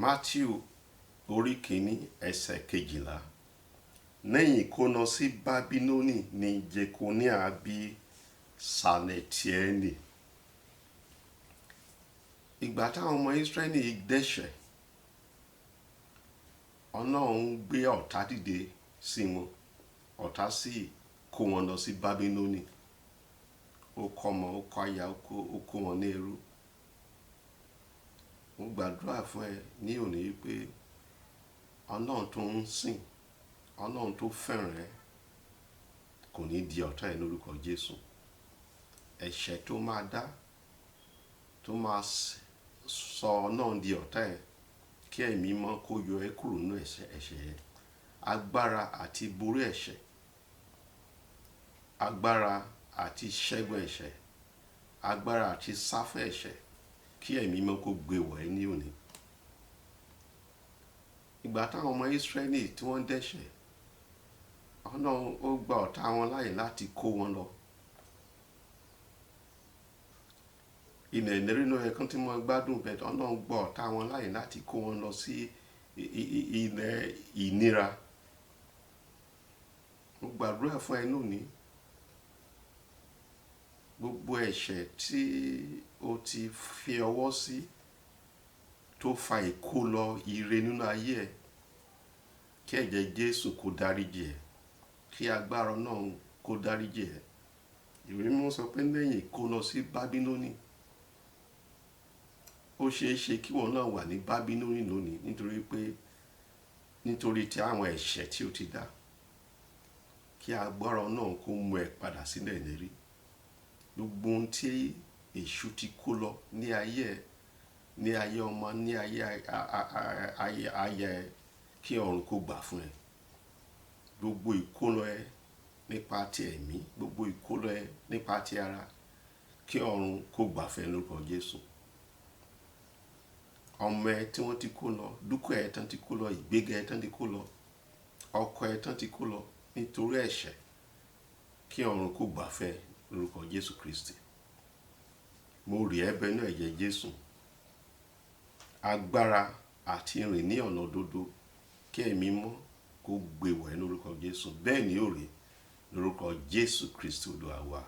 Matthew orí kìíní ẹsẹ̀ kejìlá. Lẹ́yìn kó lọ sí Bábílónì ní Jekonia bí Saletieli. Ìgbà táwọn ọmọ Ísírẹ́lì dẹ́ṣẹ̀, Ọlọ́run gbé ọ̀tá dìde sí wọn. Ọ̀tá sì kó wọn lọ sí Bábílónì. Ó kó ọmọ, ó kó aya, ó kó wọn ní ẹrú. Mo gbàdúrà fún ẹ ní òní pé Ọlọ́run tó ń sìn, Ọlọ́run tó fẹ́ràn ẹ kò ní di ọ̀tá ẹ lórúkọ Jésù. Ẹ̀ṣẹ̀ tó máa dá, tó máa sọ Ọlọ́run di ọ̀tá ẹ, kí ẹ̀mí mọ́ kó yọ ẹ́ kúrò nínú ẹ̀ṣẹ̀ ẹ. Agbára àti borí ẹ̀ṣẹ̀, agbára àti ṣẹ́gun ẹ̀ṣẹ̀, agbára àti sá fún ẹ̀ṣẹ̀, kí ẹ̀mí mọ́ kó gbé wọ̀ ẹ́ ní òní. Ìgbà táwọn ọmọ Ísírẹ́lì tí wọ́n dẹ́ṣẹ̀, Ọlọ́run ó gba ọ̀tá wọn láyè láti kó wọn lọ. Ilẹ̀ ìlérí náà ẹ̀kan tí wọ́n gbádùn bẹ́ẹ̀, Ọlọ́run gba ọ̀tá wọn láyè láti kó wọn lọ sí ilẹ̀ ìnira. Mo gbàdúrà fún ẹ lónìí, gbogbo ẹ̀ṣẹ̀ tí o ti fi ọwọ́ sí tó fa ìkólọ ire nínú ayé ẹ, kí ẹ̀jẹ̀ Jésù kó dáríjì ẹ́, kí agbára náà kó dáríjì ẹ́. Ìwé mímọ́ sọ pé lẹ́yìn kó lọ sí Bábílónì. Ó ṣeé ṣe kí wọn náà wà ní Bábílónì lónìí nítorí tí àwọn ẹ̀ṣẹ̀ tí o ti dá, kí agbára náà kó mú ẹ padà sílẹ̀ ìlérí. Gbogbo ohun tí èṣù ti kó lọ ní ayé ẹ, ní ayé ọmọ, ní ayé ẹ, kí ọ̀run kó gbà fún ẹ. Gbogbo ìkólọ ẹ nípa ti ẹ̀mí, gbogbo ìkólọ ẹ nípa ti ara, kí ọ̀run kó gbà fún ẹ lórúkọ Jésù. Ọmọ ẹ tí wọ́n ti kó lọ, dúkìá ẹ tán ti kó lọ, ìgbéga ẹ tán ti kó lọ, ọkọ ẹ tán ti kó lọ nítorí ẹ̀ṣẹ̀, kí ọ̀run kó gbà fún ẹ lórúkọ Jésù Kristi. Mo rí ẹ bẹnu ẹ̀jẹ̀ Jésù. Agbára àti rìn ní ọ̀nà òdodo, kí ẹ̀mí mọ́ kó gbé wọ̀ ẹ́ lórúkọ Jésù. Bẹ́ẹ̀ ni ó rí lórúkọ Jésù Kristi Olúwa wa.